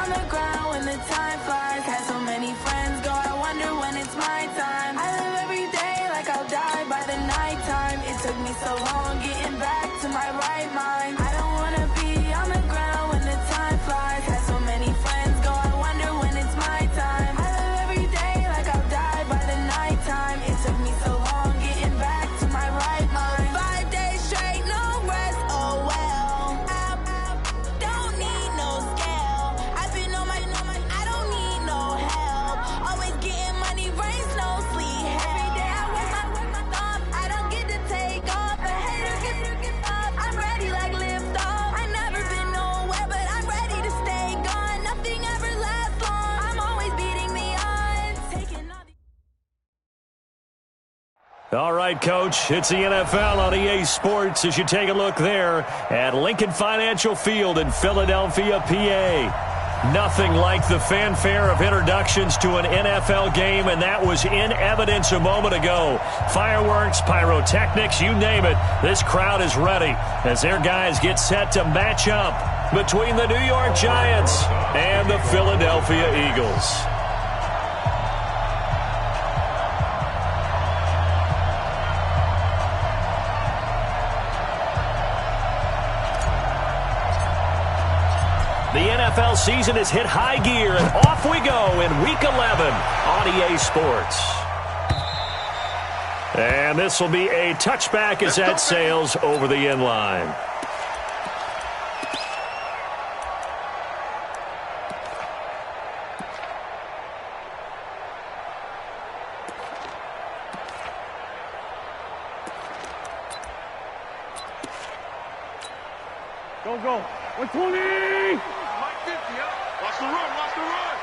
on the ground when the time flies. Had so many friends go, I wonder when it's my time. I live every day like I'll die by the nighttime. It took me so long getting back to my right mind. I don't wanna be on the ground when the time flies. Had so many friends go, I wonder when it's my time. I live every day like I'll die by the nighttime. It took me so long getting back to my right mind. 5 days straight, no rest, oh well. Don't need no scale. I've been on my, I don't need no help. Always getting money, rains, no sleep. Every day I work my thumb. I don't get to take off. A hater get up. I'm ready like lift off. I never been nowhere, but I'm ready to stay gone. Nothing ever lasts long. I'm always beating the odds. Taking all the All right, Coach, it's the NFL on EA Sports as you take a look there at Lincoln Financial Field in Philadelphia, PA. Nothing like the fanfare of introductions to an NFL game, and that was in evidence a moment ago. Fireworks, pyrotechnics, you name it. This crowd is ready as their guys get set to match up between the New York Giants and the Philadelphia Eagles. The NFL season has hit high gear, and off we go in Week 11 on EA Sports. And this will be a touchback as that sails over the end line. Go. 120! Watch the run, watch the run.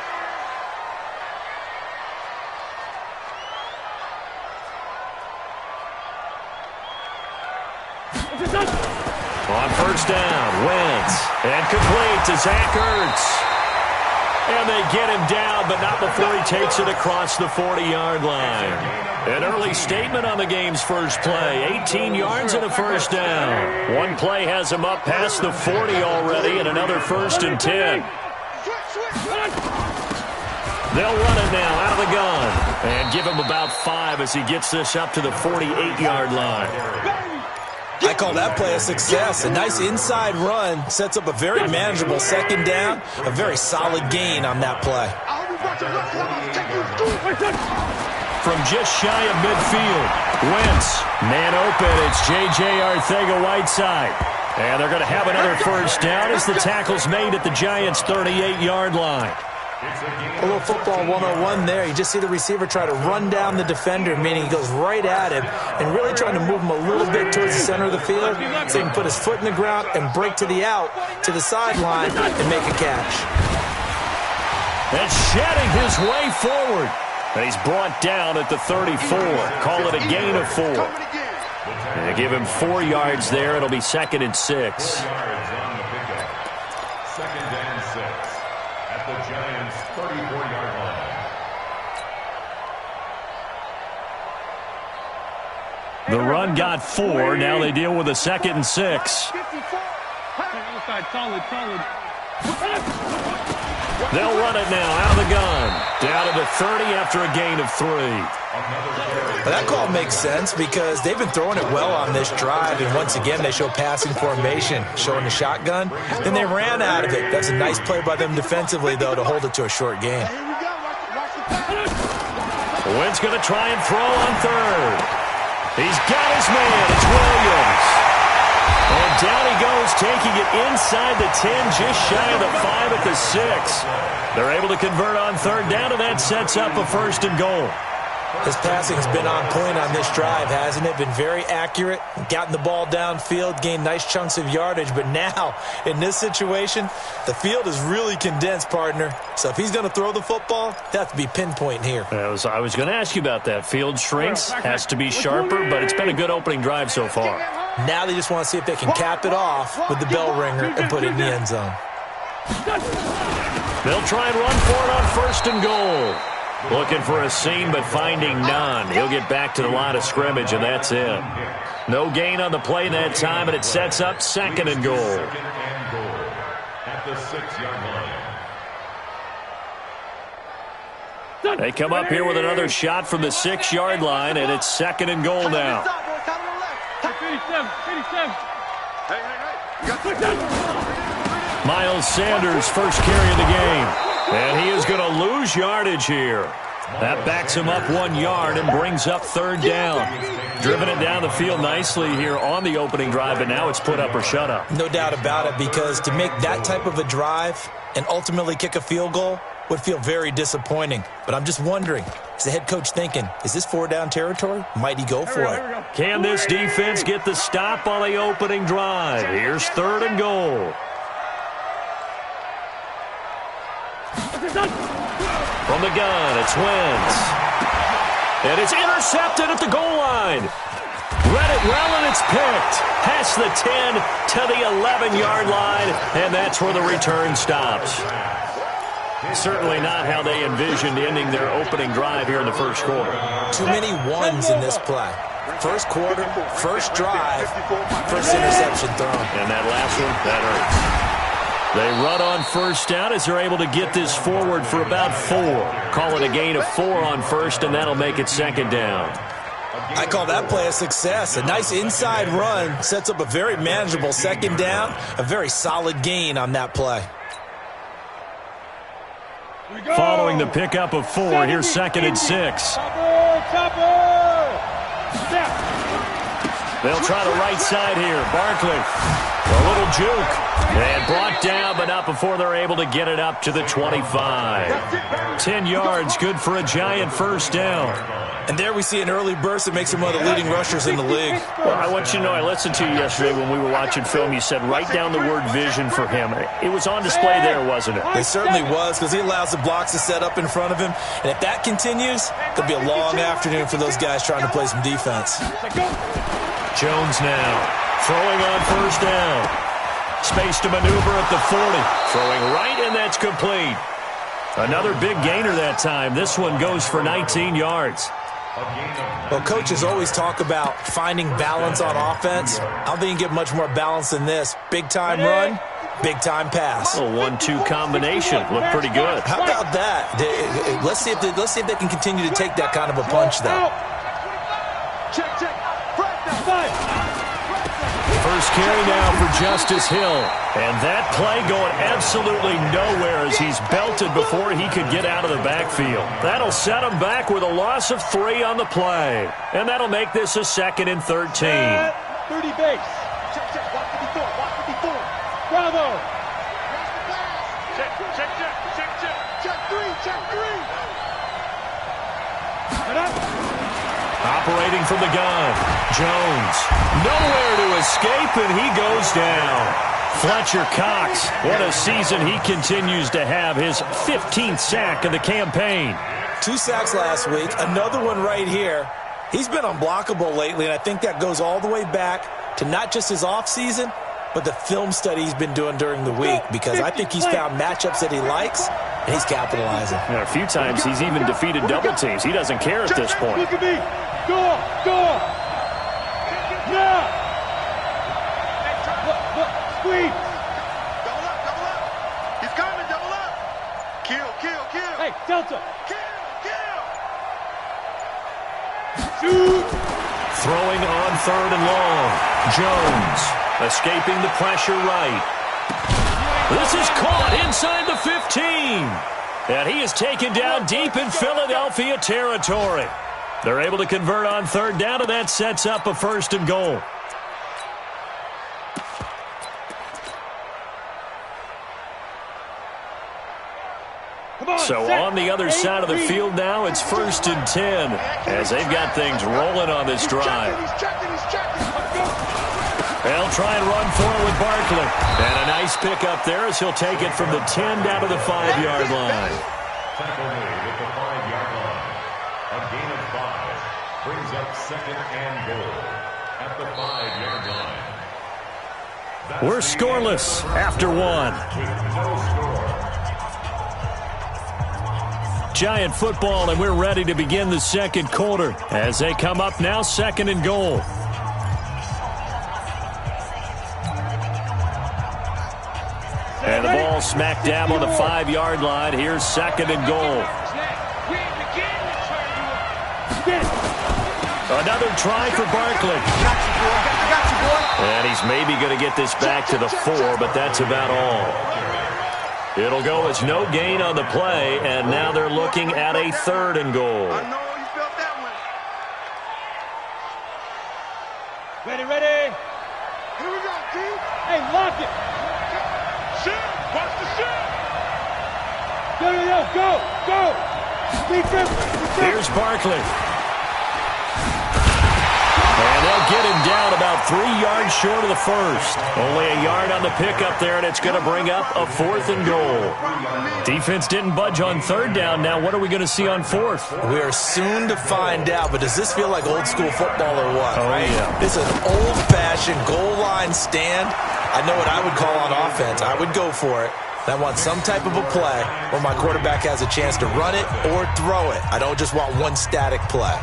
On first down, Wentz, and complete to Zach Ertz. And they get him down, but not before he takes it across the 40-yard line. An early statement on the game's first play. 18 yards and a first down. One play has him up past the 40 already, and another 1st and 10. They'll run it now out of the gun and give him about 5 as he gets this up to the 48-yard line. I call that play a success. A nice inside run sets up a very manageable second down, a very solid gain on that play. From just shy of midfield, Wentz, man open, it's J.J. Arcega-Whiteside. And they're going to have another first down as the tackle's made at the Giants' 38-yard line. A little football 101 there. You just see the receiver try to run down the defender, meaning he goes right at him and really trying to move him a little bit towards the center of the field so he can put his foot in the ground and break to the out, to the sideline, and make a catch. And shedding his way forward. And he's brought down at the 34. Call it a gain of 4. And they give him 4 yards there. It'll be 2nd and 6. The run got 4. Now they deal with a 2nd and 6. They'll run it now out of the gun. Down to the 30 after a gain of 3. Well, that call makes sense because they've been throwing it well on this drive, and once again they show passing formation, showing the shotgun. Then they ran out of it. That's a nice play by them defensively, though, to hold it to a short gain. Wentz going to try and throw on 3rd. He's got his man. It's Williams. And down he goes, taking it inside the 10, just shy of the 5 at the 6. They're able to convert on 3rd down, and that sets up a 1st and goal. His passing's been on point on this drive, hasn't it? Been very accurate, gotten the ball downfield, gained nice chunks of yardage. But now, in this situation, the field is really condensed, partner. So if he's going to throw the football, they have to be pinpoint here. I was going to ask you about that. Field shrinks, has to be sharper, but it's been a good opening drive so far. Now they just want to see if they can cap it off with the bell ringer and put it in the end zone. They'll try and run for it on 1st and goal. Looking for a seam, but finding none. He'll get back to the line of scrimmage, and that's it. No gain on the play that time, and it sets up 2nd and goal. At the 6-yard line. They come up here with another shot from the 6-yard line, and it's 2nd and goal now. 57. Miles Sanders, first carry of the game. And he is going to lose yardage here. That backs him up 1 yard and brings up 3rd down. Driven it down the field nicely here on the opening drive, but now it's put up or shut up. No doubt about it, because to make that type of a drive and ultimately kick a field goal would feel very disappointing. But I'm just wondering, is the head coach thinking, is this 4-down territory? Might he go for it? Can this defense get the stop on the opening drive? Here's 3rd and goal. From the gun, it's Wentz. And it's intercepted at the goal line. Read it well, and it's picked. Past the 10 to the 11-yard line, and that's where the return stops. Certainly not how they envisioned ending their opening drive here in the first quarter. Too many ones in this play. First quarter, first drive, first interception thrown. And that last one, that hurts. They run on first down as they're able to get this forward for about 4. Call it a gain of 4 on first, and that'll make it 2nd down. I call that play a success. A nice inside run sets up a very manageable 2nd down. A very solid gain on that play. Following the pickup of 4, here's 2nd and 6. They'll try the right side here. Barkley, a little juke. And brought down, but not before they're able to get it up to the 25. 10 yards, good for a giant first down. And there we see an early burst that makes him one of the leading rushers in the league. Well, I want you to know, I listened to you yesterday when we were watching film. You said write down the word vision for him. It was on display there, wasn't it? It certainly was, because he allows the blocks to set up in front of him. And if that continues, it'll be a long afternoon for those guys trying to play some defense. Jones now throwing on first down. Space to maneuver at the 40. Throwing right, and that's complete. Another big gainer that time. This one goes for 19 yards. Well, coaches always talk about finding balance on offense. I don't think you can get much more balance than this. Big-time run, big-time pass. A 1-2 combination. Looked pretty good. How about that? Let's see if they can continue to take that kind of a punch, though. Check. First carry now for Justice Hill. And that play going absolutely nowhere as he's belted before he could get out of the backfield. That'll set him back with a loss of 3 on the play. And that'll make this a 2nd and 13. 30 base. Check. Watch 54. Bravo. Check. Check 3. Operating from the gun, Jones. Nowhere to escape, and he goes down. Fletcher Cox, what a season he continues to have. His 15th sack of the campaign. 2 sacks last week, another one right here. He's been unblockable lately, and I think that goes all the way back to not just his offseason, but the film study he's been doing during the week, because I think he's found matchups that he likes, and he's capitalizing. And a few times he's even defeated double teams. He doesn't care at this point. Look at me. Go. Now. Look. Squeeze. Double up. He's coming, double up. Kill. Hey, Delta. Kill. Shoot. Throwing on 3rd and long. Jones escaping the pressure right. This is caught inside the 15. And he is taken down deep in Philadelphia territory. They're able to convert on 3rd down, and that sets up a 1st and goal. So on the other side of the field now, it's 1st and 10 as they've got things rolling on this drive. He's checking. They'll try and run forward with Barkley. And a nice pick up there as he'll take it from the 10 down to the 5-yard line. Tackle made at the 5-yard line. A gain of 5 brings up 2nd and goal at the 5-yard line. We're scoreless after 1. No score. Giant football, and we're ready to begin the 2nd quarter as they come up now 2nd and goal. And the ball smack dab on the 5-yard line. Here's 2nd and goal. Another try for Barkley. Got you, boy. And he's maybe going to get this back to the 4, but that's about all. It'll go as no gain on the play, and now they're looking at a 3rd and goal. I know you felt that one. Ready. Here we go, Keith. Hey, lock it. Shit. Watch the shit. Go. Defense. Here's Barkley. And they'll get him down about 3 yards short of the first. Only a yard on the pickup there, and it's going to bring up a 4th and goal. Defense didn't budge on 3rd down. Now what are we going to see on 4th? We are soon to find out, but does this feel like old school football or what? Oh, right? yeah. It's an old-fashioned goal line stand. I know what I would call on offense. I would go for it. I want some type of a play where my quarterback has a chance to run it or throw it. I don't just want one static play.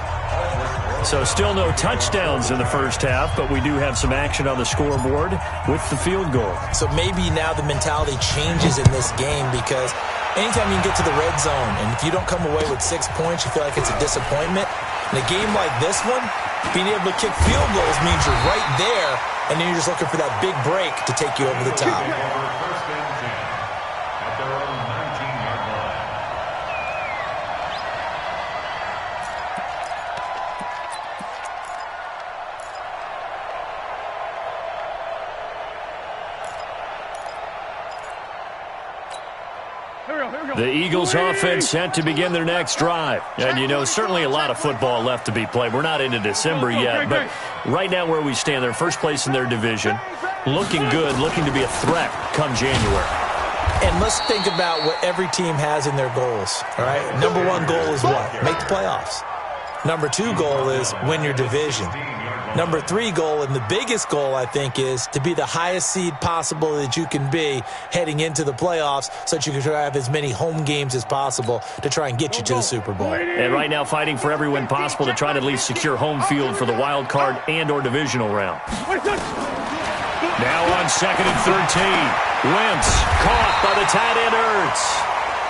So still no touchdowns in the first half, but we do have some action on the scoreboard with the field goal. So maybe now the mentality changes in this game because anytime you can get to the red zone, and if you don't come away with 6 points, you feel like it's a disappointment. In a game like this one, being able to kick field goals means you're right there, and then you're just looking for that big break to take you over the top. First and 10 at their own 19-yard line. The Eagles offense set to begin their next drive. And, you know, certainly a lot of football left to be played. We're not into December yet, but right now where we stand, they're first place in their division. Looking good, looking to be a threat come January. And let's think about what every team has in their goals, all right? Number 1 goal is what? Make the playoffs. Number 2 goal is win your division. Number 3 goal, and the biggest goal, I think, is to be the highest seed possible that you can be heading into the playoffs so that you can have as many home games as possible to try and get you to the Super Bowl. And right now fighting for every win possible to try to at least secure home field for the wild card and or divisional round. Now on 2nd and 13. Wentz caught by the tight end Ertz.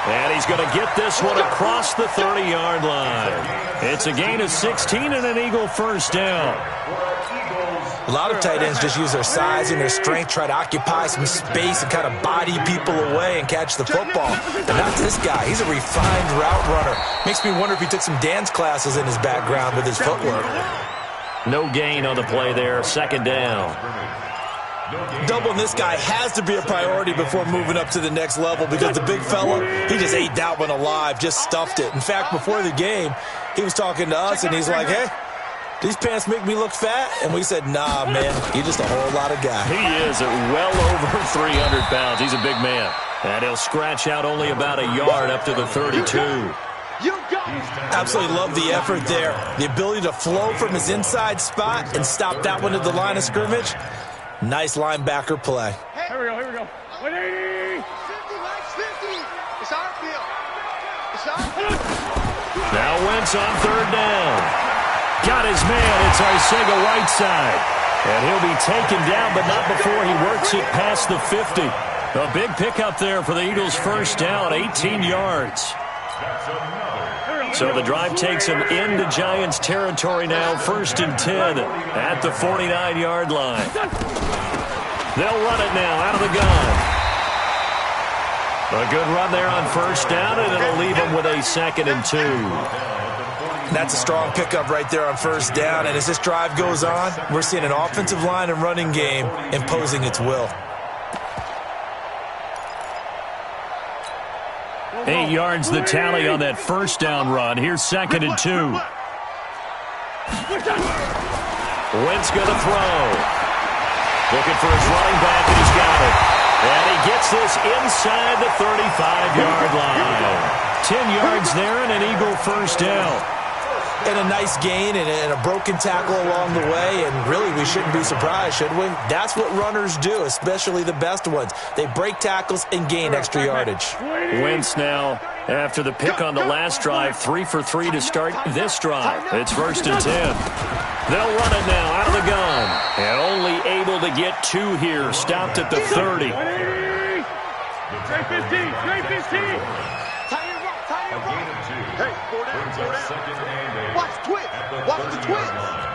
And he's going to get this one across the 30-yard line. It's a gain of 16 and an Eagle first down. A lot of tight ends just use their size and their strength, try to occupy some space and kind of body people away and catch the football. But not this guy. He's a refined route runner. Makes me wonder if he took some dance classes in his background with his footwork. No gain on the play there. 2nd down. Doubling this guy has to be a priority before moving up to the next level because the big fella, he just ate that one alive, just stuffed it. In fact, before the game, he was talking to us, and he's like, hey, these pants make me look fat? And we said, nah, man, you're just a whole lot of guy. He is at well over 300 pounds. He's a big man. And he'll scratch out only about a yard up to the 32. Absolutely love the effort there. The ability to flow from his inside spot and stop that one at the line of scrimmage. Nice linebacker play. Here we go. 180. 50, Mike, 50. It's our field. It's our field. Now Wentz on 3rd down. Got his man. It's Arcega-Whiteside. And he'll be taken down, but not before he works it past the 50. A big pickup there for the Eagles' first down, 18 yards. So the drive takes him into Giants territory now, 1st and 10 at the 49-yard line. They'll run it now out of the gun. A good run there on 1st down, and it'll leave him with a 2nd and 2. That's a strong pickup right there on 1st down, and as this drive goes on, we're seeing an offensive line and running game imposing its will. 8 yards the tally on that 1st down run. Here's 2nd and 2. Wentz going to throw. Looking for his running back, and he's got it. And he gets this inside the 35-yard line. 10 yards there and an Eagle first down. And a nice gain and a broken tackle along the way, and really we shouldn't be surprised, should we? That's what runners do, especially the best ones. They break tackles and gain extra yardage. Wentz now, after the pick on the last drive, 3 for 3 to start this drive. It's 1st and 10. They'll run it now out of the gun. And only able to get 2 here, stopped at the 30. Straight 15. A gain of 2. Hey, 4 down, Brings 4 up down. second and 8. Watch twist. At the Watch the 30-yard twist. line.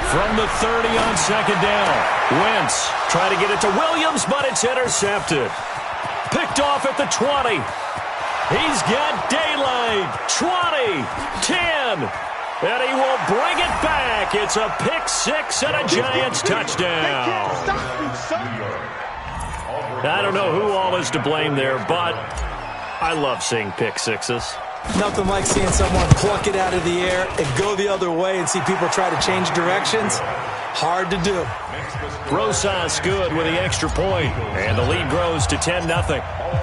From the 30 on second down. Wentz trying to get it to Williams, but it's intercepted. Picked off at the 20. He's got daylight. 20, 10, and he will bring it back. It's a pick six and a Giants touchdown. I don't know who all is to blame there, but I love seeing pick sixes. Nothing like seeing someone pluck it out of the air and go the other way and see people try to change directions. Hard to do. Rosas good with the extra point, and the lead grows to 10-0.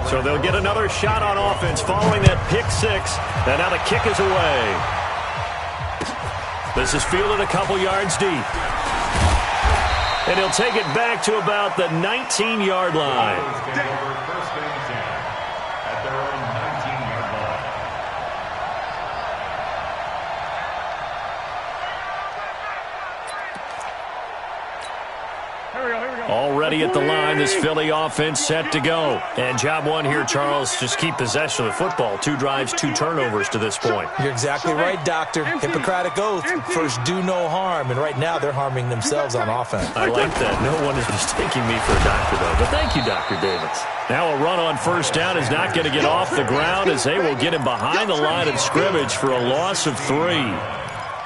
So they'll get another shot on offense following that pick six, and now the kick is away. This is fielded a couple yards deep. And he'll take it back to about the 19-yard line. First and 10 at their own 19-yard line. Already at the line, this Philly offense set to go. And job one here, Charles, just keep possession of the football. 2 drives, 2 turnovers to this point. You're exactly right, Doctor. Hippocratic oath. First, do no harm. And right now, they're harming themselves on offense. I like that. No one is mistaking me for a doctor, though. But thank you, Dr. Davis. Now a run on first down is not going to get off the ground as they will get him behind the line of scrimmage for a loss of 3.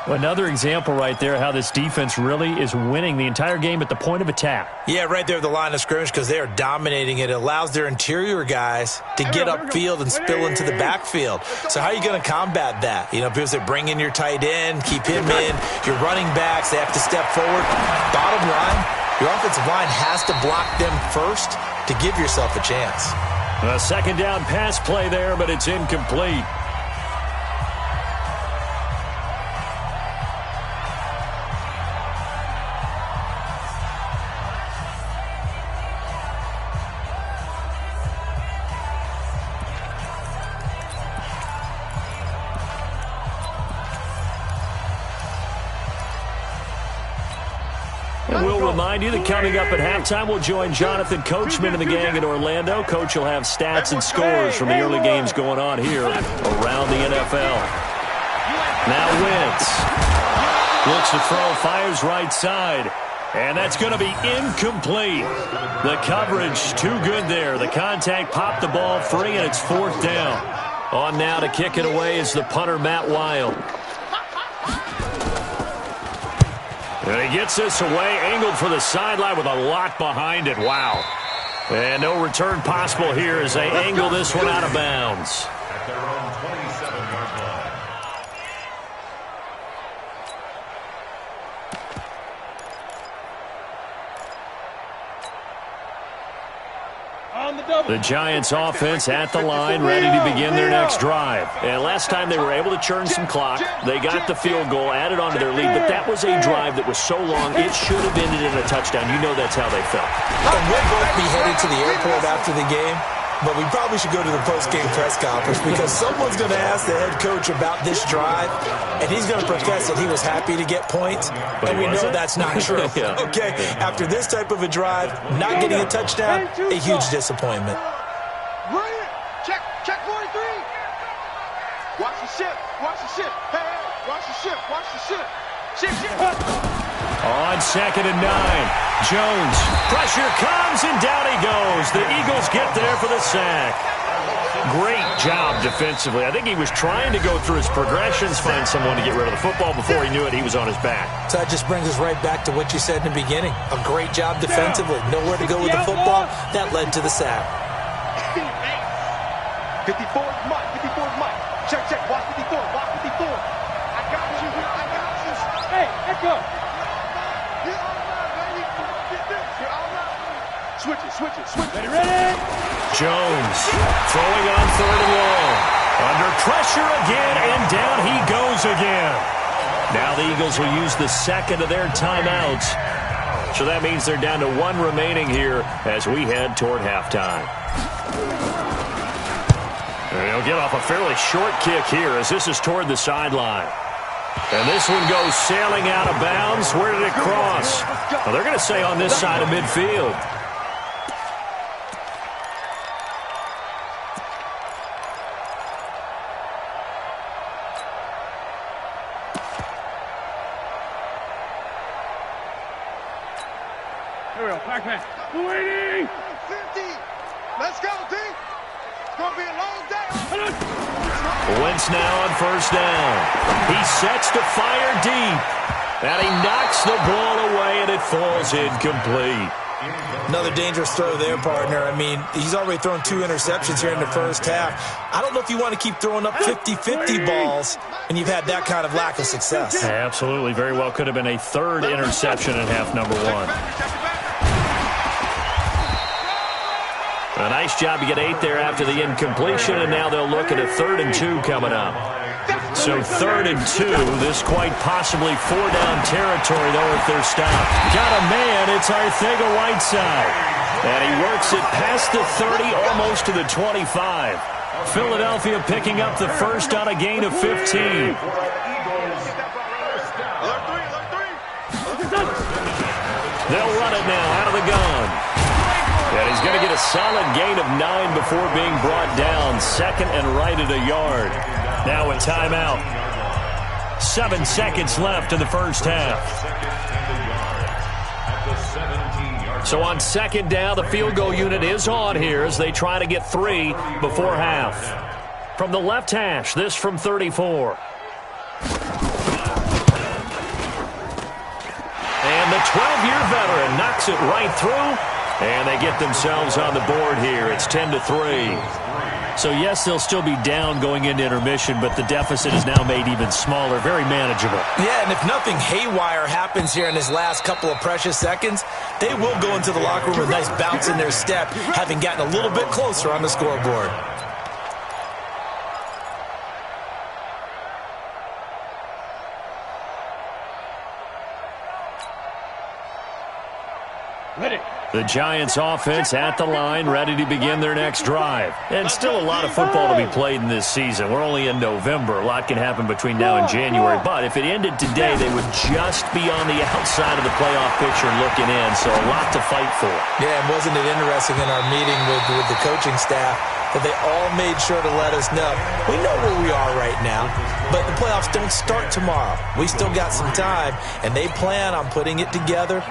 Another example right there how this defense really is winning the entire game at the point of attack. Yeah, right there at the line of scrimmage because they are dominating it. It allows their interior guys to get upfield and spill into the backfield. So how are you going to combat that? You know, because they bring in your tight end, keep him in, your running backs, they have to step forward. Bottom line, your offensive line has to block them first to give yourself a chance. A second down pass play there, but it's incomplete. And we'll remind you that coming up at halftime, we'll join Jonathan Coachman and the gang in Orlando. Coach will have stats and scores from the early games going on here around the NFL. Now Wentz looks to throw, fires right side, and that's going to be incomplete. The coverage too good there. The contact popped the ball free, and it's 4th down. On now to kick it away is the punter, Matt Wild. And he gets this away, angled for the sideline with a lot behind it. Wow. And no return possible here as they angle this one out of bounds. At their own 27-yard line. The Giants offense at the line, ready to begin their next drive. And last time they were able to churn some clock. They got the field goal, added on to their lead, but that was a drive that was so long, it should have ended in a touchdown. You know that's how they felt. And we'll both be headed to the airport after the game, but we probably should go to the post-game press conference because someone's going to ask the head coach about this drive, and he's going to profess that he was happy to get points, and we know that's not true. Yeah. Okay, after this type of a drive, not getting a touchdown, a huge disappointment. Ryan, check 43. Watch the ship. Hey, watch the ship. Ship. On 2nd and 9, Jones, pressure comes, and down he goes. The Eagles get there for the sack. Great job defensively. I think he was trying to go through his progressions, find someone to get rid of the football. Before he knew it, he was on his back. So that just brings us right back to what you said in the beginning. A great job defensively. Nowhere to go with the football. That led to the sack. 54 is Mike. Check. Watch 54. I got you. Hey, echo. Switch it. Ready? Jones throwing on 3rd and long. Under pressure again, and down he goes again. Now the Eagles will use the second of their timeouts. So that means they're down to 1 remaining here as we head toward halftime. And he'll get off a fairly short kick here as this is toward the sideline. And this one goes sailing out of bounds. Where did it cross? Well, they're going to say on this side of midfield. backman. 280. 50. Let's go, D. It's going to be a long day. Wentz now on first down. He sets to fire deep. And he knocks the ball away, and it falls incomplete. Another dangerous throw there, partner. I mean, he's already thrown 2 interceptions here in the first half. I don't know if you want to keep throwing up 50-50 balls, and you've had that kind of lack of success. Absolutely. Very well could have been a 3rd interception in half number 1. A nice job to get 8 there after the incompletion, and now they'll look at a 3rd and 2 coming up. So 3rd and 2, this quite possibly 4-down territory, though, if they're stopped. Got a man, it's Arcega-Whiteside. And he works it past the 30, almost to the 25. Philadelphia picking up the first on a gain of 15. They'll run it now out of the gun. And he's going to get a solid gain of 9 before being brought down. 2nd and right at a yard. Now a timeout. 7 seconds left in the first half. So on 2nd down, the field goal unit is on here as they try to get 3 before half. From the left hash, this from 34. And the 12-year veteran knocks it right through. And they get themselves on the board here. It's 10-3. So, yes, they'll still be down going into intermission, but the deficit is now made even smaller, very manageable. Yeah, and if nothing haywire happens here in his last couple of precious seconds, they will go into the locker room with a nice bounce in their step, having gotten a little bit closer on the scoreboard. Ready. The Giants offense at the line, ready to begin their next drive. And still a lot of football to be played in this season. We're only in November. A lot can happen between now and January. But if it ended today, they would just be on the outside of the playoff picture looking in. So a lot to fight for. Yeah, and wasn't it interesting in our meeting with the coaching staff that they all made sure to let us know, we know where we are right now, but the playoffs don't start tomorrow. We still got some time, and they plan on putting it together,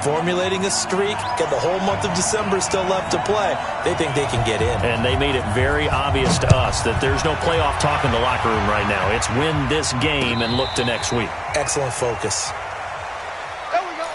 formulating a streak, get the whole month of December still left to play. They think they can get in. And they made it very obvious to us that there's no playoff talk in the locker room right now. It's win this game and look to next week. Excellent focus. There we go.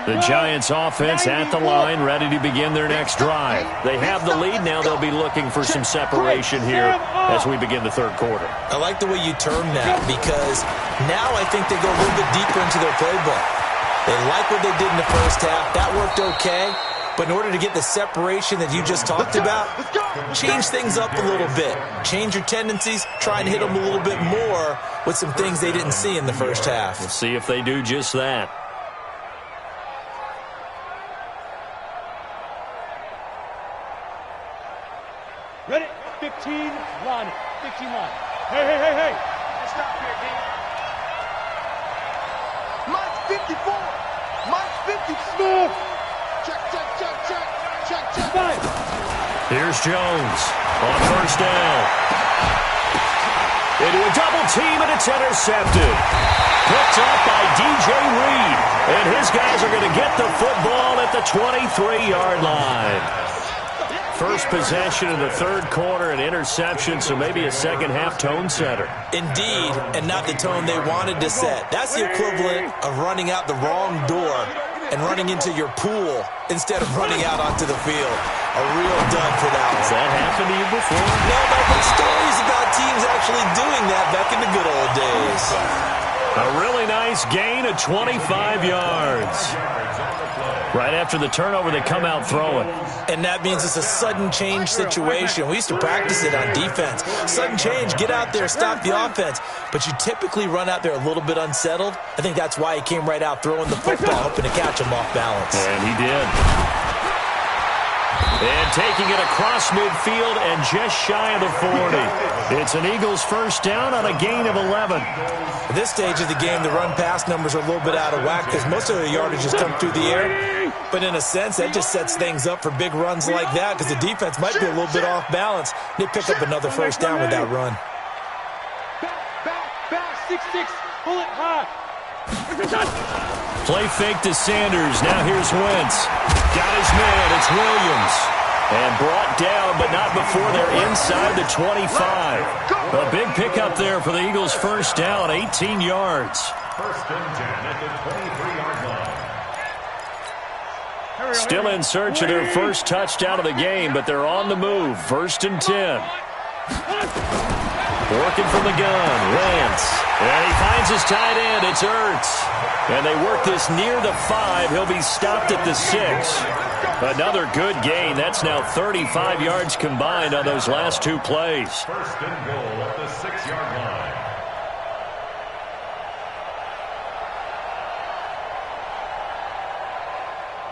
The Giants offense at the line, ready to begin their next drive. They have the lead. Now they'll be looking for some separation here as we begin the 3rd quarter. I like the way you term that, because now I think they go a little bit deeper into their playbook. They like what they did in the first half. That worked okay. But in order to get the separation that you just talked about, change things up a little bit. Change your tendencies. Try and hit them a little bit more with some things they didn't see in the first half. We'll see if they do just that. Ready? 15 line. 15 line. Hey. Stop here, D. Mike's 54. Mike's 50. Smooth. Check. Fine. Here's Jones on first down. Into a double team, and it's intercepted. Picked up by DJ Reed. And his guys are going to get the football at the 23-yard line. First possession in the 3rd quarter, an interception, so maybe a second-half tone setter. Indeed, and not the tone they wanted to set. That's the equivalent of running out the wrong door and running into your pool instead of running out onto the field. A real dud for that one. Has that happened to you before? No, but I've heard stories about teams actually doing that back in the good old days. A really nice gain of 25 yards. Right after the turnover, they come out throwing. And that means it's a sudden change situation. We used to practice it on defense. Sudden change, get out there, stop the offense. But you typically run out there a little bit unsettled. I think that's why he came right out throwing the football, hoping to catch him off balance. And he did. And taking it across midfield and just shy of the 40. It's an Eagles first down on a gain of 11. At this stage of the game, the run-pass numbers are a little bit out of whack because most of the yardage has come through the air. But in a sense, that just sets things up for big runs like that because the defense might be a little bit off balance. They pick up another first down with that run. 6. Pull it high. Play fake to Sanders. Now here's Wentz. Got his man. It's Williams. And brought down, but not before they're inside the 25. A big pickup there for the Eagles' first down, 18 yards. First and 10 at the 23-yard line. Still in search of their first touchdown of the game, but they're on the move. First and 10. Working from the gun, Lance. And he finds his tight end. It's Ertz. And they work this near the 5. He'll be stopped at the 6. Another good gain. That's now 35 yards combined on those last two plays. First and goal at the 6-yard line.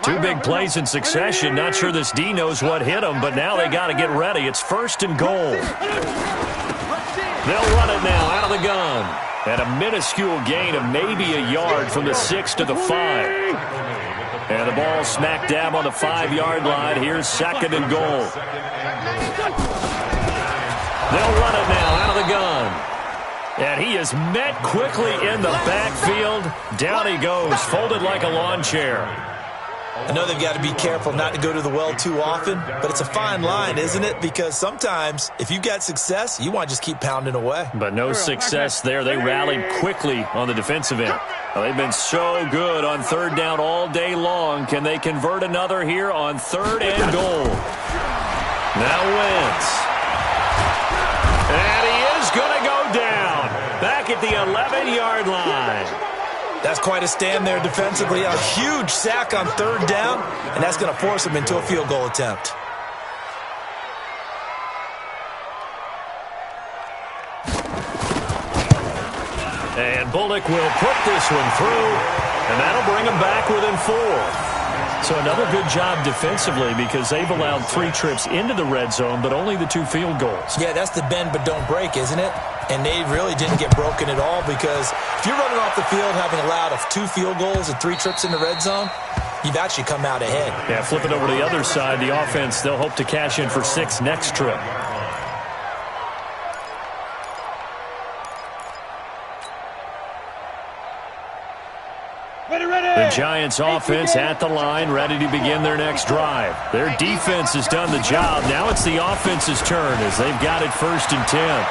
Two big plays in succession. Not sure this D knows what hit him, but now they got to get ready. It's first and goal. They'll run it now out of the gun. And a minuscule gain of maybe a yard from the 6 to the 5. And the ball smack dab on the 5-yard line. Here's second and goal. They'll run it now out of the gun. And he is met quickly in the backfield. Down he goes, folded like a lawn chair. I know they've got to be careful not to go to the well too often, but it's a fine line, isn't it? Because sometimes, if you've got success, you want to just keep pounding away. But no success there. They rallied quickly on the defensive end. Well, they've been so good on third down all day long. Can they convert another here on third and goal? Now Wentz. And he is going to go down. Back at the 11-yard line. That's quite a stand there defensively. A huge sack on third down, and that's going to force him into a field goal attempt. And Bullock will put this one through, and that'll bring him back within 4. So another good job defensively because they've allowed 3 trips into the red zone, but only the 2 field goals. Yeah, that's the bend but don't break, isn't it? And they really didn't get broken at all because if you're running off the field having allowed 2 field goals and 3 trips in the red zone, you've actually come out ahead. Yeah, flip it over to the other side. The offense, they'll hope to cash in for 6 next trip. The Giants offense at the line, ready to begin their next drive. Their defense has done the job. Now it's the offense's turn as they've got it first and 10.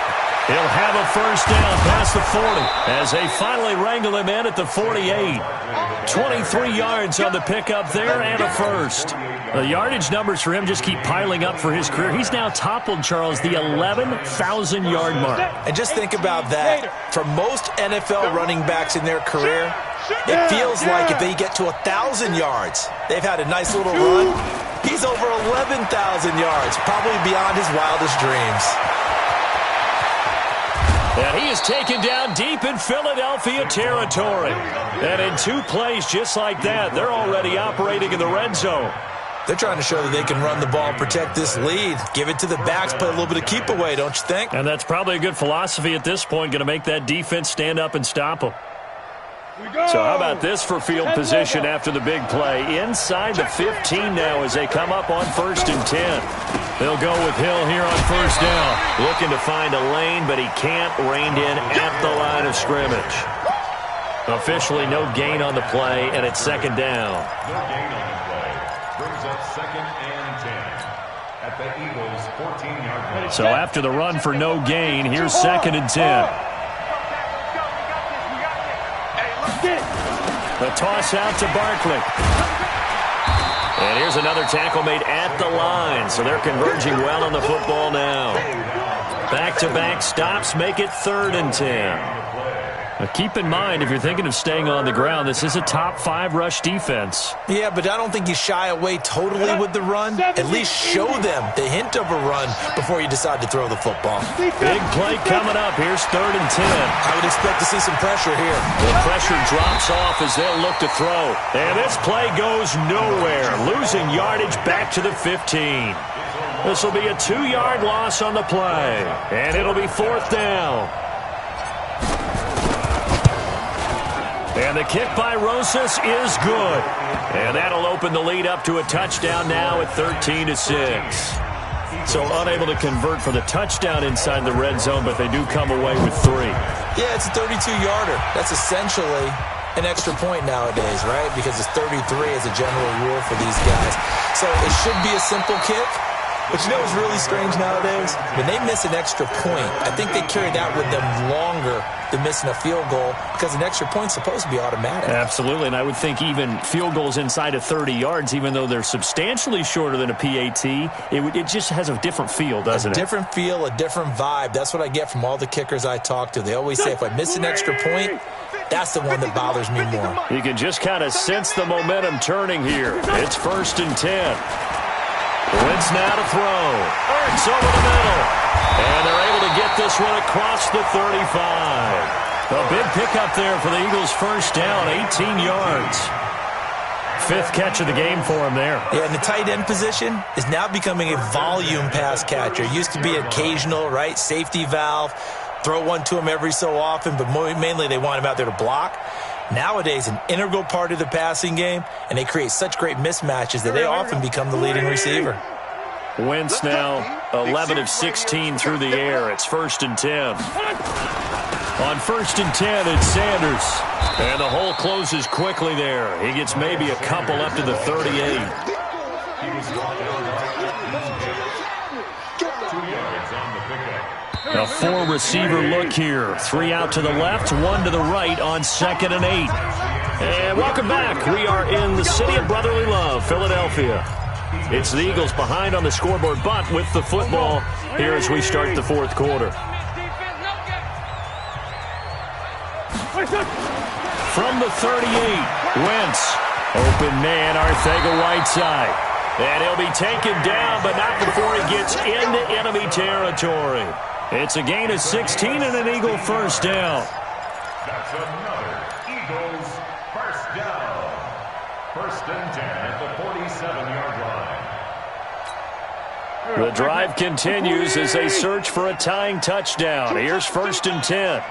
He'll have a first down past the 40 as they finally wrangle him in at the 48. 23 yards on the pickup there and a first. The yardage numbers for him just keep piling up for his career. He's now toppled, Charles, the 11,000-yard mark. And just think about that. For most NFL running backs in their career, it feels like if they get to 1,000 yards, they've had a nice little run. He's over 11,000 yards, probably beyond his wildest dreams. And he is taken down deep in Philadelphia territory. And in 2 plays just like that, they're already operating in the red zone. They're trying to show that they can run the ball, protect this lead, give it to the backs, play a little bit of keep away, don't you think? And that's probably a good philosophy at this point, going to make that defense stand up and stop them. So how about this for field position after the big play? Inside the 15 now as they come up on first and 10. They'll go with Hill here on first down. Looking to find a lane, but he can't. Reined in at the line of scrimmage. Officially no gain on the play, and it's second down. No gain on the play. Brings up second and 10 at the Eagles' 14-yard line. So after the run for no gain, here's second and 10. The toss out to Barkley. And here's another tackle made at the line. So they're converging well on the football now. Back-to-back stops make it third and 10. Now keep in mind, if you're thinking of staying on the ground, this is a top 5 rush defense. Yeah, but I don't think you shy away totally with the run. At least show them the hint of a run before you decide to throw the football. Big play coming up. Here's third and 10. I would expect to see some pressure here. The pressure drops off as they'll look to throw. And this play goes nowhere. Losing yardage back to the 15. This will be a 2-yard loss on the play. And it'll be fourth down. And the kick by Rosas is good. And that'll open the lead up to a touchdown now at 13-6. So unable to convert for the touchdown inside the red zone, but they do come away with 3. Yeah, it's a 32-yarder. That's essentially an extra point nowadays, right? Because it's 33 as a general rule for these guys. So it should be a simple kick. But you know what's really strange nowadays? When they miss an extra point, I think they carry that with them longer than missing a field goal because an extra point's supposed to be automatic. Absolutely, and I would think even field goals inside of 30 yards, even though they're substantially shorter than a PAT, it just has a different feel, doesn't it? A different feel, a different vibe. That's what I get from all the kickers I talk to. They always say if I miss an extra point, that's the one that bothers me more. You can just kind of sense the momentum turning here. It's 1st and 10. Wentz now to throw. Ertz over the middle. And they're able to get this one across the 35. A big pickup there for the Eagles' first down, 18 yards. 5th catch of the game for him there. Yeah, and the tight end position is now becoming a volume pass catcher. It used to be occasional, right? Safety valve. Throw one to him every so often, but mainly they want him out there to block. Nowadays, an integral part of the passing game, and they create such great mismatches that they often become the leading receiver. Wentz now 11 of 16 through the air. It's 1st and 10. On 1st and 10, it's Sanders. And the hole closes quickly there. He gets maybe a couple up to the 38. He was brought down by 2 yards on the pickup. A 4-receiver look here. 3 out to the left, 1 to the right on 2nd and 8. And welcome back. We are in the city of brotherly love, Philadelphia. It's the Eagles behind on the scoreboard, but with the football here as we start the 4th quarter. From the 38, Wentz. Open man, Arcega-Whiteside. And he'll be taken down, but not before he gets into enemy territory. It's a gain of 16 and an Eagle first down. That's another Eagles first down. 1st and 10 at the 47-yard line. The drive continues as they search for a tying touchdown. Here's 1st and 10.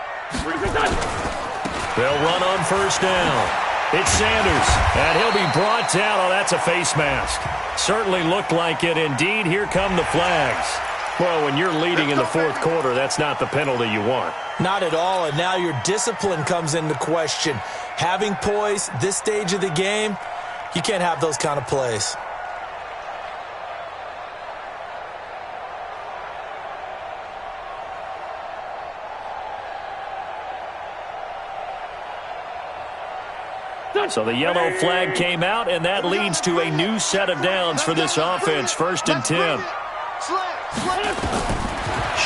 They'll run on 1st down. It's Sanders, and he'll be brought down. Oh, that's a face mask. Certainly looked like it. Indeed, here come the flags. Well, when you're leading in the 4th quarter, that's not the penalty you want. Not at all, and now your discipline comes into question. Having poise, this stage of the game, you can't have those kind of plays. So the yellow flag came out, and that leads to a new set of downs for this offense. 1st and 10.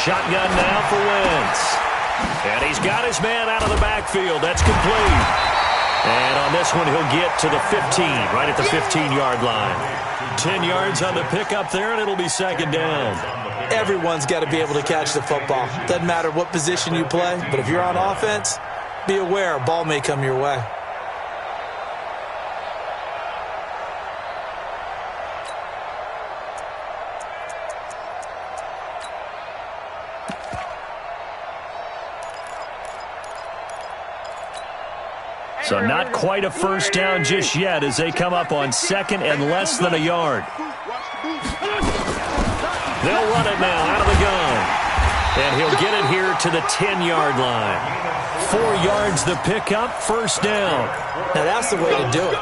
Shotgun now for Wentz. And he's got his man out of the backfield. That's complete. And on this one, he'll get to the 15, right at the 15-yard line. 10 yards on the pickup there, and it'll be 2nd down. Everyone's got to be able to catch the football. Doesn't matter what position you play, but if you're on offense, be aware a ball may come your way. So not quite a first down just yet as they come up on 2nd and less than a yard. They'll run it now out of the gun. And he'll get it here to the 10-yard line. 4 yards the pickup, 1st down. Now that's the way to do it.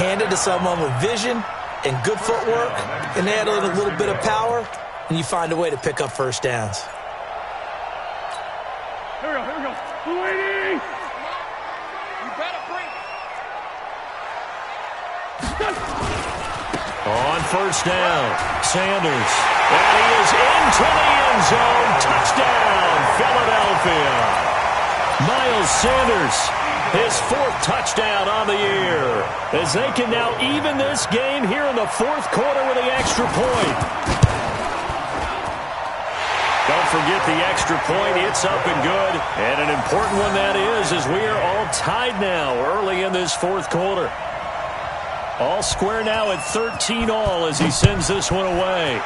Hand it to someone with vision and good footwork, and add in a little bit of power, and you find a way to pick up 1st downs. Here we go. Waiting. On 1st down, Sanders. And he is into the end zone. Touchdown, Philadelphia. Miles Sanders, his 4th touchdown on the year. As they can now even this game here in the 4th quarter with the extra point. Don't forget the extra point. It's up and good. And an important one that is, as we are all tied now early in this 4th quarter. All square now at 13 all as he sends this one away.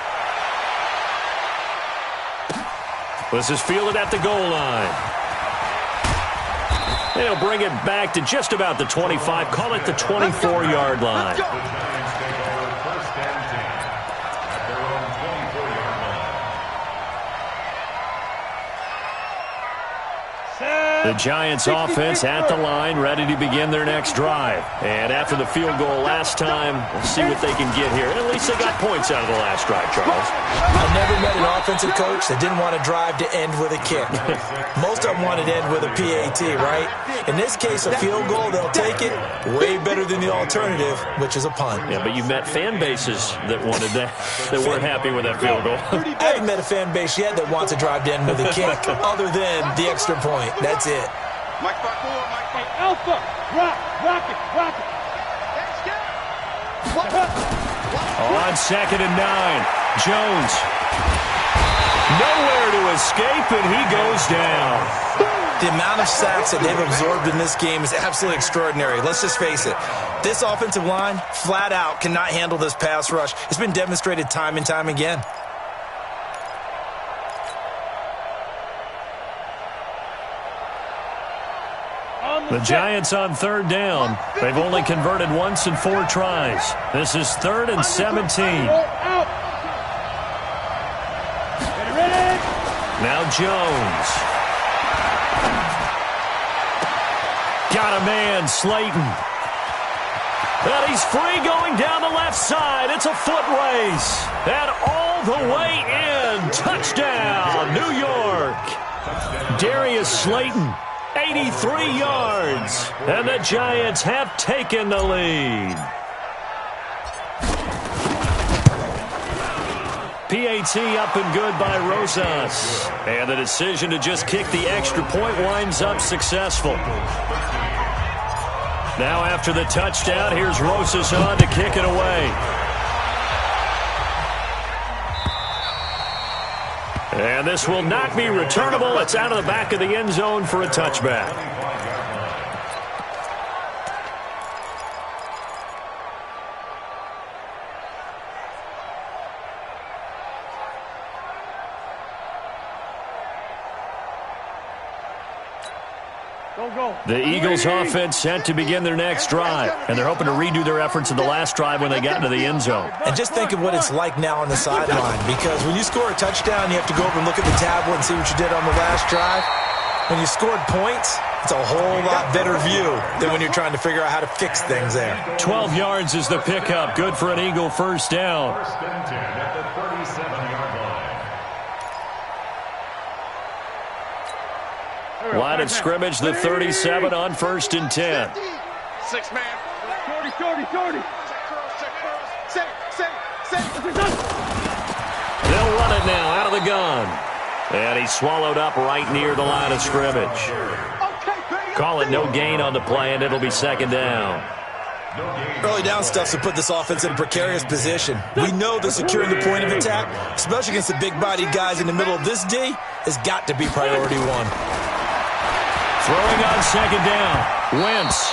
This is fielded at the goal line. They'll bring it back to just about the 25. Call it the 24-yard line. The Giants offense at the line, ready to begin their next drive. And after the field goal last time, we'll see what they can get here. At least they got points out of the last drive, Charles. I never met an offensive coach that didn't want to drive to end with a kick. Most of them wanted to end with a PAT, right? In this case, a field goal, they'll take it way better than the alternative, which is a punt. Yeah, but you've met fan bases that wanted that weren't happy with that field goal. I haven't met a fan base yet that wants to drive to end with a kick other than the extra point. That's it. Mike back forward, Mike. Hey, Alpha, rock it. On 2nd and 9, Jones. Nowhere to escape, and he goes down. The amount of sacks that they've absorbed in this game is absolutely extraordinary. Let's just face it. This offensive line, flat out, cannot handle this pass rush. It's been demonstrated time and time again. The Giants on 3rd down. They've only converted once in 4 tries. This is 3rd and 17. Now Jones. Got a man, Slayton. And he's free going down the left side. It's a foot race. And all the way in. Touchdown, New York. Darius Slayton. 83 yards, and the Giants have taken the lead. PAT up and good by Rosas. And the decision to just kick the extra point winds up successful. Now after the touchdown, here's Rosas on to kick it away. And this will not be returnable. It's out of the back of the end zone for a touchback. The Eagles offense set to begin their next drive, and they're hoping to redo their efforts of the last drive when they got into the end zone. And just think of what it's like now on the sideline, because when you score a touchdown, you have to go over and look at the tablet and see what you did on the last drive. When you scored points, it's a whole lot better view than when you're trying to figure out how to fix things there. 12 yards is the pickup. Good for an Eagle first down. First and 10 at the 37-yard line. Line of scrimmage, the 37 on 1st and 10. 6 man. 30. They'll run it now out of the gun. And he's swallowed up right near the line of scrimmage. Call it no gain on the play, and it'll be 2nd down. Early down stuff to put this offense in a precarious position. We know that securing the point of attack, especially against the big-bodied guys in the middle of this D, has got to be priority 1. Throwing on 2nd down, Wentz.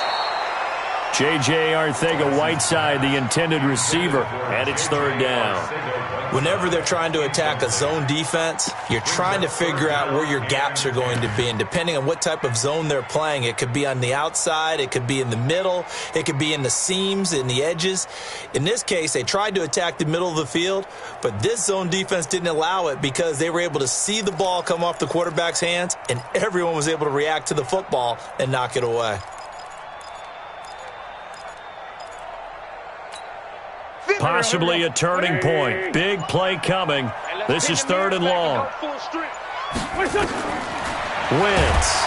J.J. Arcega-Whiteside, the intended receiver, and it's 3rd down. Whenever they're trying to attack a zone defense, you're trying to figure out where your gaps are going to be. And depending on what type of zone they're playing, it could be on the outside, it could be in the middle, it could be in the seams, in the edges. In this case, they tried to attack the middle of the field, but this zone defense didn't allow it because they were able to see the ball come off the quarterback's hands, and everyone was able to react to the football and knock it away. Possibly a turning point. Big play coming. This is 3rd and long. Wentz.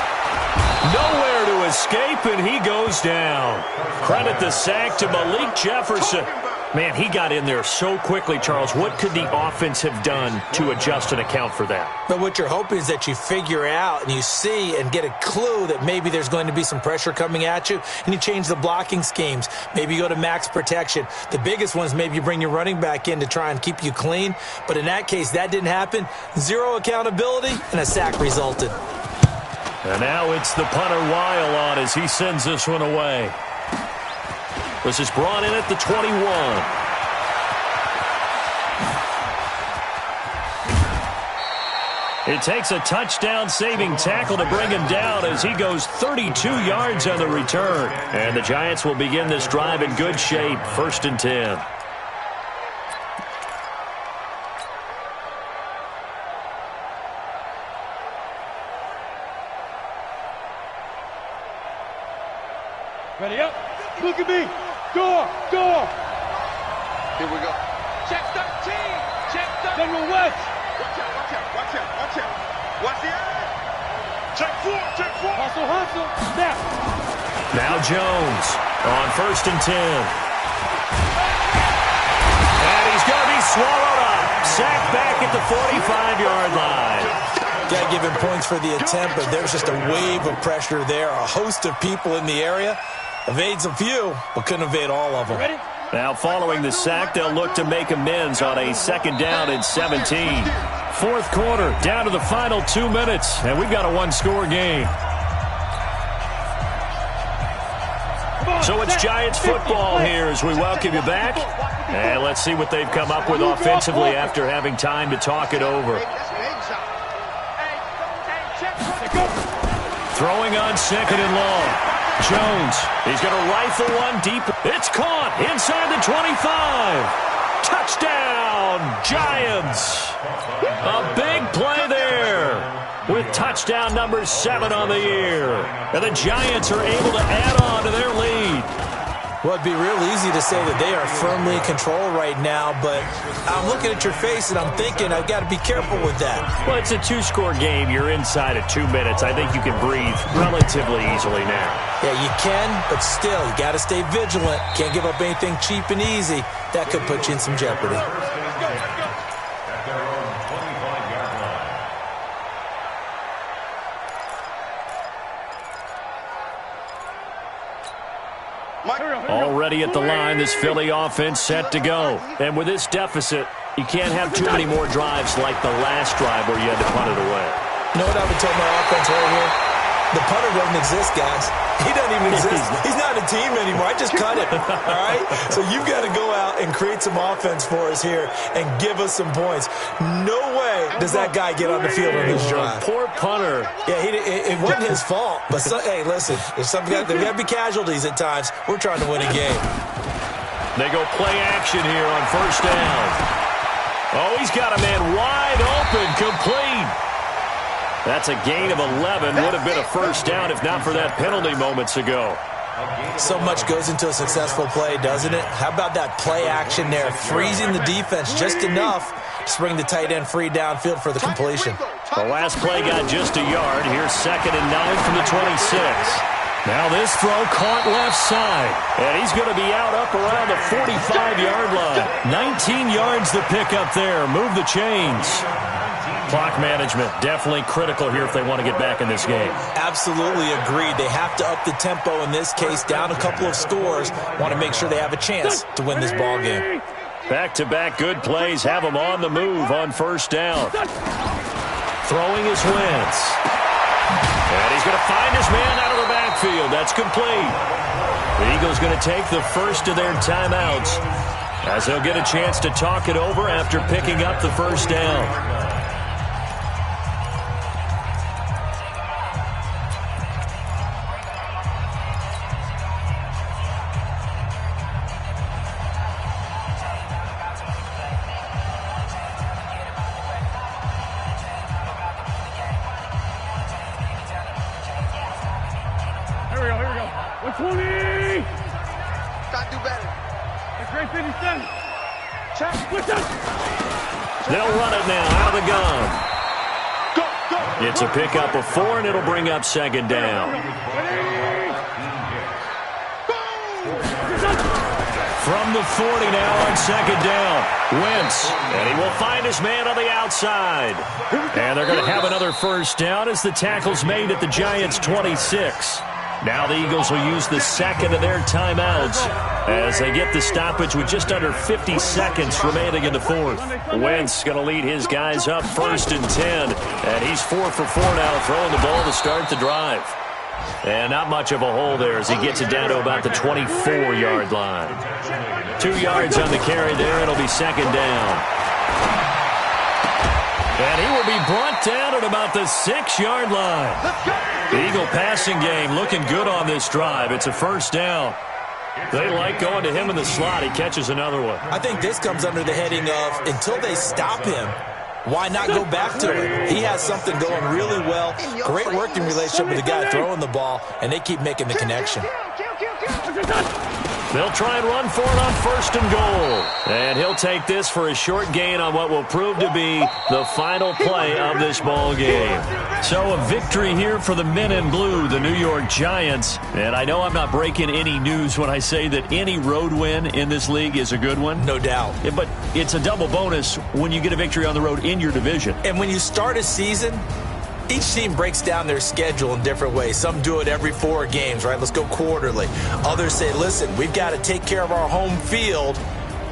Nowhere to escape, and he goes down. Credit the sack to Malik Jefferson. Man, he got in there so quickly, Charles. What could the offense have done to adjust and account for that? But what you're hoping is that you figure out and you see and get a clue that maybe there's going to be some pressure coming at you, and you change the blocking schemes. Maybe you go to max protection. The biggest one is maybe you bring your running back in to try and keep you clean. But in that case, that didn't happen. Zero accountability, and a sack resulted. And now it's the punter Weil on as he sends this one away. This is brought in at the 21. It takes a touchdown-saving tackle to bring him down as he goes 32 yards on the return. And the Giants will begin this drive in good shape, 1st and 10. Look at me. Door. Here we go. Check 13. Check 13. General West. Watch out. Watch the eye. Check 4. Hustle. Snap. Now Jones on 1st and 10. And he's going to be swallowed up. Sacked back at the 45-yard line. Got to give him points for the attempt, but there's just a wave of pressure there. A host of people in the area. Evades a few, but couldn't evade all of them. Ready? Now following the sack, they'll look to make amends on a 2nd down and 17. 4th quarter, down to the final 2 minutes, and we've got a one-score game. So it's Giants football here as we welcome you back. And let's see what they've come up with offensively after having time to talk it over. Throwing on 2nd and long. Jones, he's going to rifle one deep. It's caught inside the 25. Touchdown, Giants. A big play there with touchdown number 7 on the year. And the Giants are able to add on to their lead. Well, it'd be real easy to say that they are firmly in control right now, but I'm looking at your face and I'm thinking I've got to be careful with that. Well, it's a 2-score game. You're inside of 2 minutes. I think you can breathe relatively easily now. Yeah, you can, but still, you got to stay vigilant. Can't give up anything cheap and easy. That could put you in some jeopardy. Already at the line, this Philly offense set to go. And with this deficit, you can't have too many more drives like the last drive where you had to punt it away. You know what I would tell my offense right here? The punter doesn't exist, guys. He doesn't even exist. He's not a team anymore. I just cut him, all right? So you've got to go out and create some offense for us here and give us some points. No way does that guy get on the field on this drive. Poor punter. Yeah, it wasn't his fault. But, hey, listen, there's got to be casualties at times. We're trying to win a game. They go play action here on 1st down. Oh, he's got a man wide open, complete. That's a gain of 11. Would have been a 1st down if not for that penalty moments ago. So much goes into a successful play, doesn't it? How about that play action there? Freezing the defense just enough to bring the tight end free downfield for the completion. The last play got just a yard. Here's 2nd and 9 from the 26. Now this throw caught left side. And he's going to be out up around the 45-yard line. 19 yards to pick up there. Move the chains. Clock management definitely critical here if they want to get back in this game. Absolutely agreed. They have to up the tempo in this case, down a couple of scores. Want to make sure they have a chance to win this ball game. Back-to-back good plays have them on the move on 1st down. Throwing is Wentz. And he's going to find his man out of the backfield. That's complete. The Eagles going to take the first of their timeouts as they'll get a chance to talk it over after picking up the 1st down. Here we go. 120. Gotta do better. That's great 57. Check. Switch up. They'll run it now out of the gun. It's a pickup of 4, and it'll bring up 2nd down. From the 40 now on 2nd down. Wentz, and he will find his man on the outside. And they're going to have another 1st down as the tackle's made at the Giants' 26. Now the Eagles will use the 2nd of their timeouts as they get the stoppage with just under 50 seconds remaining in the 4th. Wentz going to lead his guys up 1st and 10. And he's 4 for 4 now, throwing the ball to start the drive. And not much of a hole there as he gets it down to about the 24-yard line. 2 yards on the carry there. It'll be 2nd down. And he will be brought down at about the 6-yard line. The Eagle passing game looking good on this drive. It's a 1st down. They like going to him in the slot. He catches another one. I think this comes under the heading of until they stop him, why not go back to him? He has something going really well. Great working relationship with the guy throwing the ball, and they keep making the connection. They'll try and run for it on 1st and goal. And he'll take this for a short gain on what will prove to be the final play of this ball game. So a victory here for the men in blue, the New York Giants. And I know I'm not breaking any news when I say that any road win in this league is a good one. No doubt. But it's a double bonus when you get a victory on the road in your division. And when you start a season, each team breaks down their schedule in different ways. Some do it every 4 games, right? Let's go quarterly. Others say, listen, we've got to take care of our home field.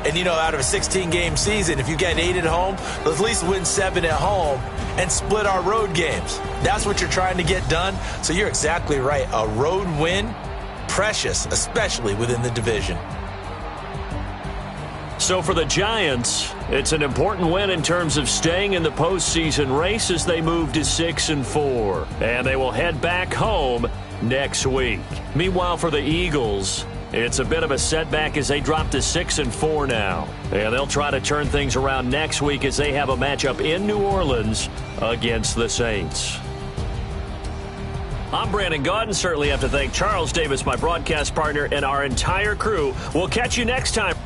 And, you know, out of a 16-game season, if you get 8 at home, let's at least win 7 at home and split our road games. That's what you're trying to get done. So you're exactly right. A road win, precious, especially within the division. So for the Giants, it's an important win in terms of staying in the postseason race as they move to 6-4. And they will head back home next week. Meanwhile, for the Eagles, it's a bit of a setback as they drop to 6-4 now. And they'll try to turn things around next week as they have a matchup in New Orleans against the Saints. I'm Brandon Gaudin. Certainly have to thank Charles Davis, my broadcast partner, and our entire crew. We'll catch you next time.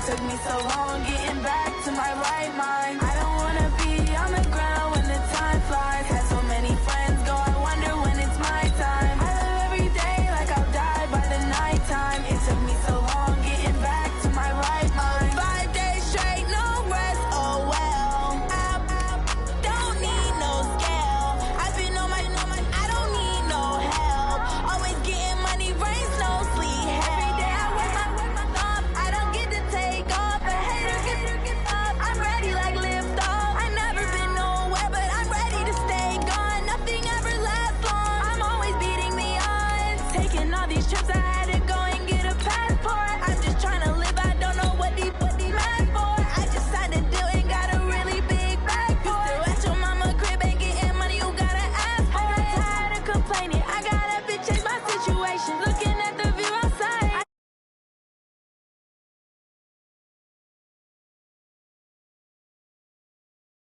Took me so long getting back to my right mind. I don't wanna be on the ground when the time flies. Had so many friends go, I wonder when it's my time. I live every day like I'll die by the nighttime. It took me so long getting back to my right mind. 5 days straight, no rest, oh well. I don't need no scale. I've been on my, I don't need no help. Always getting money, rains, no sleep. Every day I work my thumb. I don't get to take off. A hater get up. I'm ready like lift off. I never been nowhere, but I'm ready to stay gone. Nothing ever lasts long. I'm always beating the odds. Taking all these trips I